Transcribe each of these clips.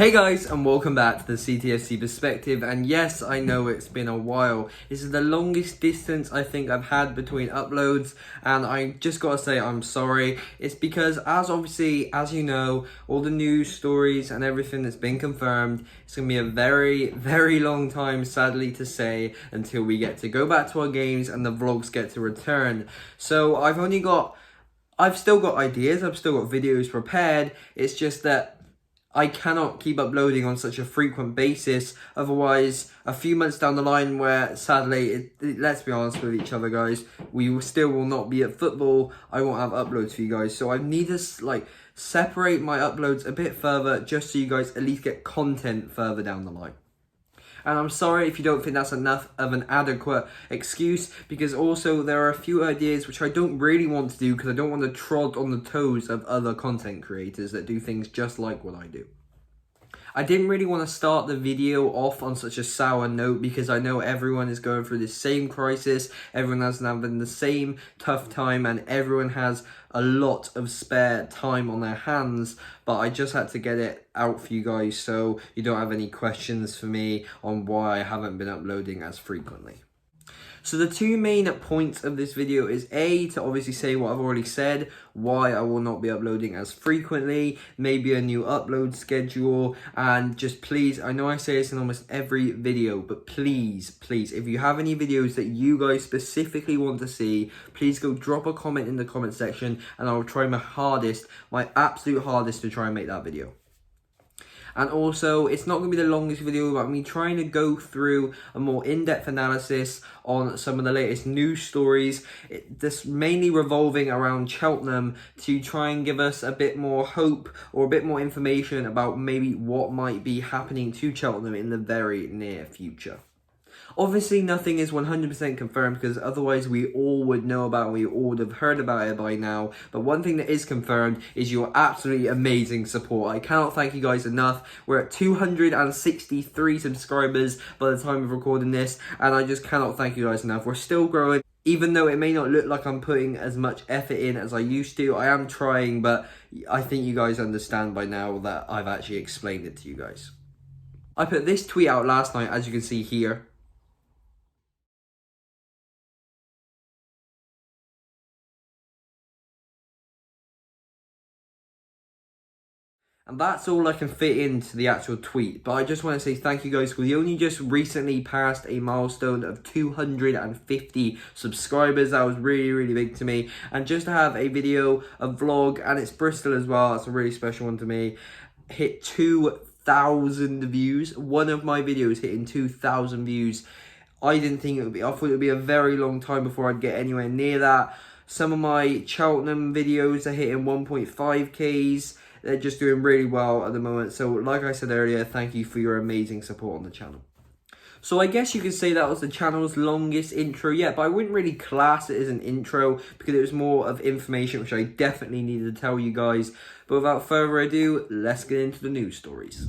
Hey guys, and welcome back to the CTFC Perspective. And yes, I know it's been a while. This is the longest distance I think I've had between uploads, and I just gotta say I'm sorry. It's because as you know, all the news stories and everything that's been confirmed, it's gonna be a very long time, sadly to say, until we get to go back to our games and the vlogs get to return. So I've still got ideas, I've still got videos prepared. It's just that I cannot keep uploading on such a frequent basis. Otherwise, a few months down the line where, sadly, let's be honest with each other, guys, we will not be at football. I won't have uploads for you guys. So I need to, separate my uploads a bit further just so you guys at least get content further down the line. And I'm sorry if you don't think that's enough of an adequate excuse, because also there are a few ideas which I don't really want to do because I don't want to trod on the toes of other content creators that do things just like what I do. I didn't really want to start the video off on such a sour note because I know everyone is going through the same crisis, everyone has having the same tough time, and everyone has a lot of spare time on their hands, but I just had to get it out for you guys so you don't have any questions for me on why I haven't been uploading as frequently. So the two main points of this video is A, to obviously say what I've already said, why I will not be uploading as frequently, maybe a new upload schedule, and just please, I know I say this in almost every video, but please, if you have any videos that you guys specifically want to see, please go drop a comment in the comment section and I'll try my absolute hardest to try and make that video. And also, it's not going to be the longest video about me trying to go through a more in-depth analysis on some of the latest news stories. This mainly revolving around Cheltenham to try and give us a bit more hope or a bit more information about maybe what might be happening to Cheltenham in the very near future. Obviously, nothing is 100% confirmed because otherwise we all would know about it, we all would have heard about it by now. But one thing that is confirmed is your absolutely amazing support. I cannot thank you guys enough. We're at 263 subscribers by the time of recording this, and I just cannot thank you guys enough. We're still growing. Even though it may not look like I'm putting as much effort in as I used to, I am trying, but I think you guys understand by now that I've actually explained it to you guys. I put this tweet out last night, as you can see here. And that's all I can fit into the actual tweet. But I just want to say thank you guys, because we only just recently passed a milestone of 250 subscribers. That was really big to me. And just to have a video, a vlog, and it's Bristol as well, that's a really special one to me, hit 2,000 views. One of my videos hitting 2,000 views. I didn't think it would be. I thought it would be a very long time before I'd get anywhere near that. Some of my Cheltenham videos are hitting 1.5Ks. They're just doing really well at the moment. So like I said earlier, thank you for your amazing support on the channel. So I guess you could say that was the channel's longest intro yet, but I wouldn't really class it as an intro because it was more of information which I definitely needed to tell you guys. But without further ado, let's get into the news stories.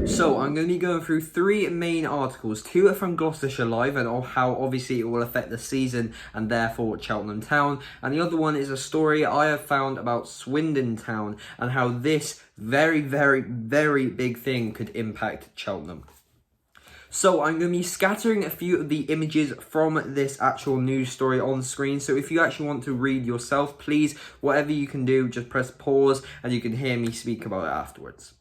So I'm going to be going through three main articles. Two are from Gloucestershire Live and how obviously it will affect the season and therefore Cheltenham Town. And the other one is a story I have found about Swindon Town and how this very big thing could impact Cheltenham. So I'm going to be scattering a few of the images from this actual news story on screen. So if you actually want to read yourself, please, whatever you can do, just press pause and you can hear me speak about it afterwards.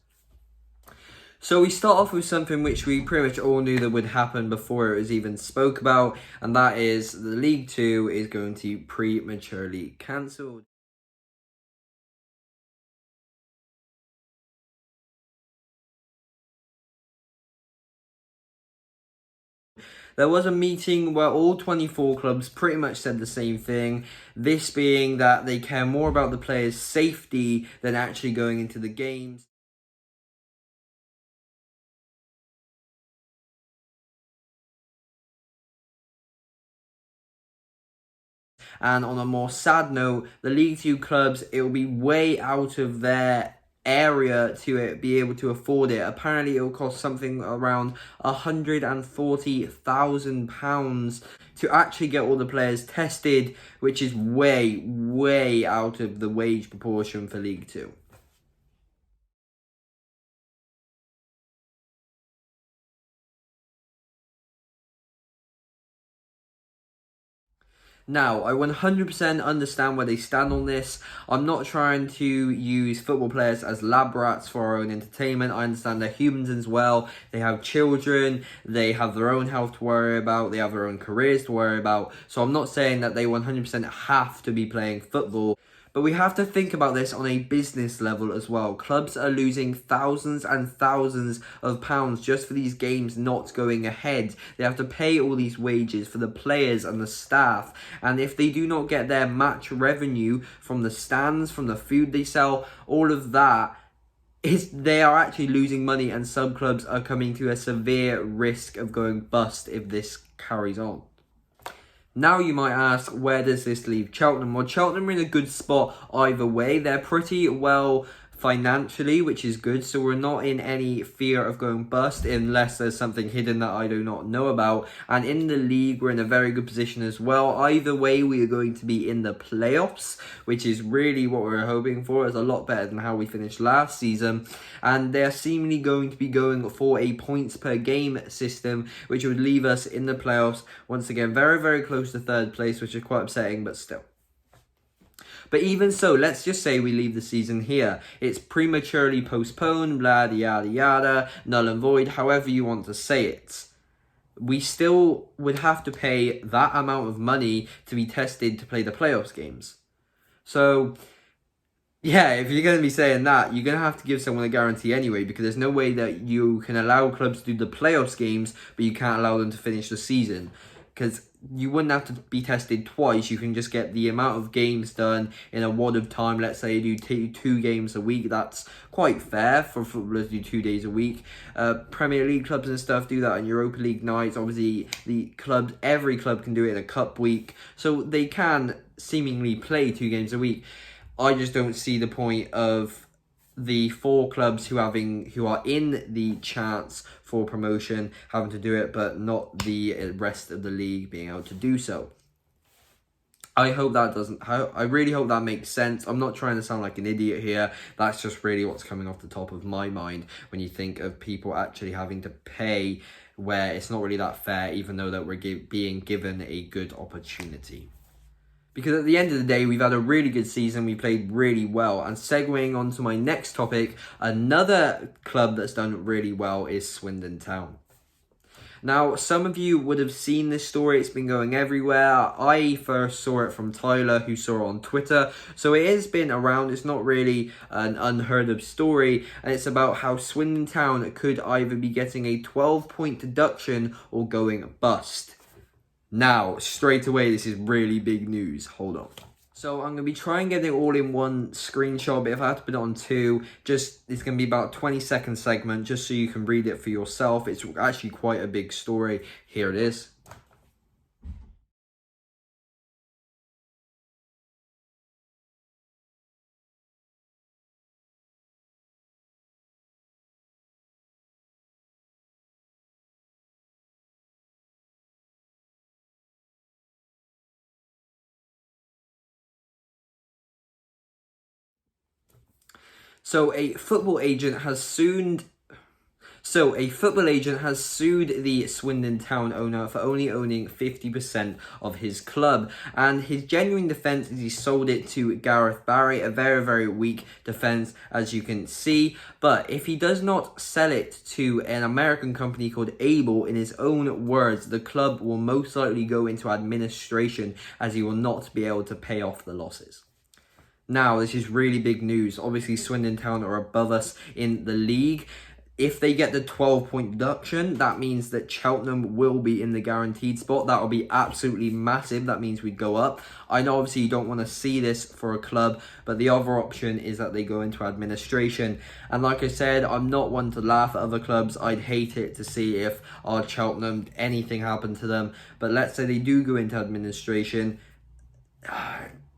So we start off with something which we pretty much all knew that would happen before it was even spoke about, and that is the League Two is going to prematurely cancelled. There was a meeting where all 24 clubs pretty much said the same thing, this being that they care more about the players' safety than actually going into the games. And on a more sad note, the League Two clubs, it will be way out of their area to be able to afford it. Apparently it will cost something around £140,000 to actually get all the players tested, which is way out of the wage proportion for League Two. Now, I 100% understand where they stand on this. I'm not trying to use football players as lab rats for our own entertainment. I understand they're humans as well. They have children. They have their own health to worry about. They have their own careers to worry about. So I'm not saying that they 100% have to be playing football. But we have to think about this on a business level as well. Clubs are losing thousands and thousands of pounds just for these games not going ahead. They have to pay all these wages for the players and the staff. And if they do not get their match revenue from the stands, from the food they sell, all of that, they are actually losing money, and some clubs are coming to a severe risk of going bust if this carries on. Now you might ask, where does this leave Cheltenham? Well, Cheltenham are in a good spot either way. They're pretty well financially, which is good. So we're not in any fear of going bust unless there's something hidden that I do not know about. And in the league, we're in a very good position as well. Either way, we are going to be in the playoffs, which is really what we're hoping for. It's a lot better than how we finished last season. And they're seemingly going to be going for a points per game system, which would leave us in the playoffs. Once again, very, very close to third place, which is quite upsetting, but still. But even so, let's just say we leave the season here. It's prematurely postponed, blah, yada, yada, null and void, however you want to say it. We still would have to pay that amount of money to be tested to play the playoffs games. So, yeah, if you're going to be saying that, you're going to have to give someone a guarantee anyway, because there's no way that you can allow clubs to do the playoffs games, but you can't allow them to finish the season. Because you wouldn't have to be tested twice. You can just get the amount of games done in a wad of time. Let's say you do two games a week. That's quite fair for footballers to do 2 days a week. Premier League clubs and stuff do that on Europa League nights. Obviously, every club can do it in a cup week. So they can seemingly play 2 games a week. I just don't see the point of the 4 clubs who are in the chance for promotion having to do it, but not the rest of the league being able to do so. I really hope that makes sense. I'm not trying to sound like an idiot here. That's just really what's coming off the top of my mind when you think of people actually having to pay where it's not really that fair, even though that we're being given a good opportunity. Because at the end of the day, we've had a really good season. We played really well. And segueing on to my next topic, another club that's done really well is Swindon Town. Now, some of you would have seen this story. It's been going everywhere. I first saw it from Tyler, who saw it on Twitter. So it has been around. It's not really an unheard of story. And it's about how Swindon Town could either be getting a 12-point deduction or going bust. Now, straight away, this is really big news. Hold on. So I'm going to be trying to get it all in one screenshot, but if I have to put it on 2, it's going to be about a 20-second segment, just so you can read it for yourself. It's actually quite a big story. Here it is. So a football agent has sued the Swindon Town owner for only owning 50% of his club. And his genuine defence is he sold it to Gareth Barry, a very, very weak defence, as you can see. But if he does not sell it to an American company called Able, in his own words, the club will most likely go into administration, as he will not be able to pay off the losses. Now, this is really big news. Obviously, Swindon Town are above us in the league. If they get the 12-point deduction, that means that Cheltenham will be in the guaranteed spot. That will be absolutely massive. That means we'd go up. I know, obviously, you don't want to see this for a club, but the other option is that they go into administration. And like I said, I'm not one to laugh at other clubs. I'd hate it to see if our Cheltenham, anything happened to them. But let's say they do go into administration.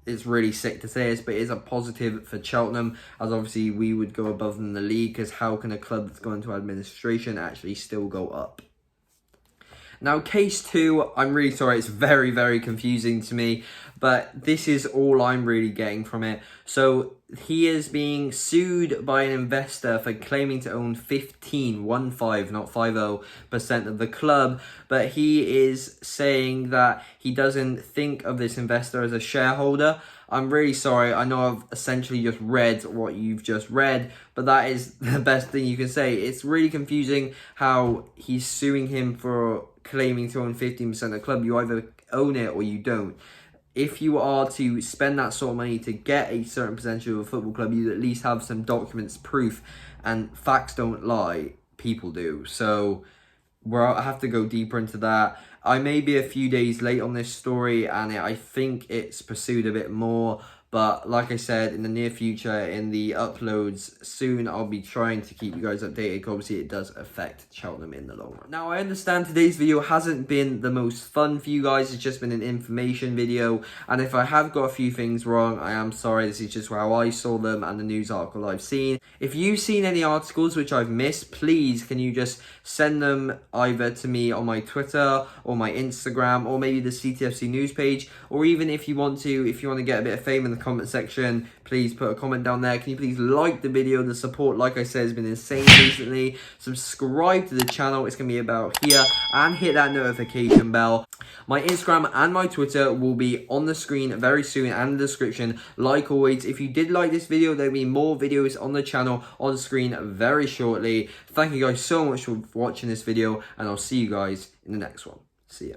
It's really sick to say this, but it is a positive for Cheltenham, as obviously we would go above them in the league, because how can a club that's going to administration actually still go up? Now, case 2, I'm really sorry, it's very, very confusing to me, but this is all I'm really getting from it. So, he is being sued by an investor for claiming to own 15, not 50% of the club, but he is saying that he doesn't think of this investor as a shareholder. I'm really sorry, I know I've essentially just read what you've just read, but that is the best thing you can say. It's really confusing how he's suing him for claiming to own 15% of the club. You either own it or you don't. If you are to spend that sort of money to get a certain percentage of a football club, you at least have some documents, proof, and facts don't lie, people do. So I have to go deeper into that. I may be a few days late on this story, and I think it's pursued a bit more. But like I said, in the near future, in the uploads soon, I'll be trying to keep you guys updated. Obviously, it does affect Cheltenham in the long run. Now, I understand today's video hasn't been the most fun for you guys. It's just been an information video. And if I have got a few things wrong, I am sorry. This is just how I saw them and the news article I've seen. If you've seen any articles which I've missed, please, can you just send them either to me on my Twitter or my Instagram, or maybe the CTFC news page, or even if you want to get a bit of fame in the comment section, please put a comment down there. Can you please like the video? The support, like I said, has been insane recently. Subscribe to the channel, it's going to be about here, and hit that notification bell. My Instagram and my Twitter will be on the screen very soon and in the description. Like always, if you did like this video, there'll be more videos on the channel on screen very shortly. Thank you guys so much for watching this video, and I'll see you guys in the next one. See ya.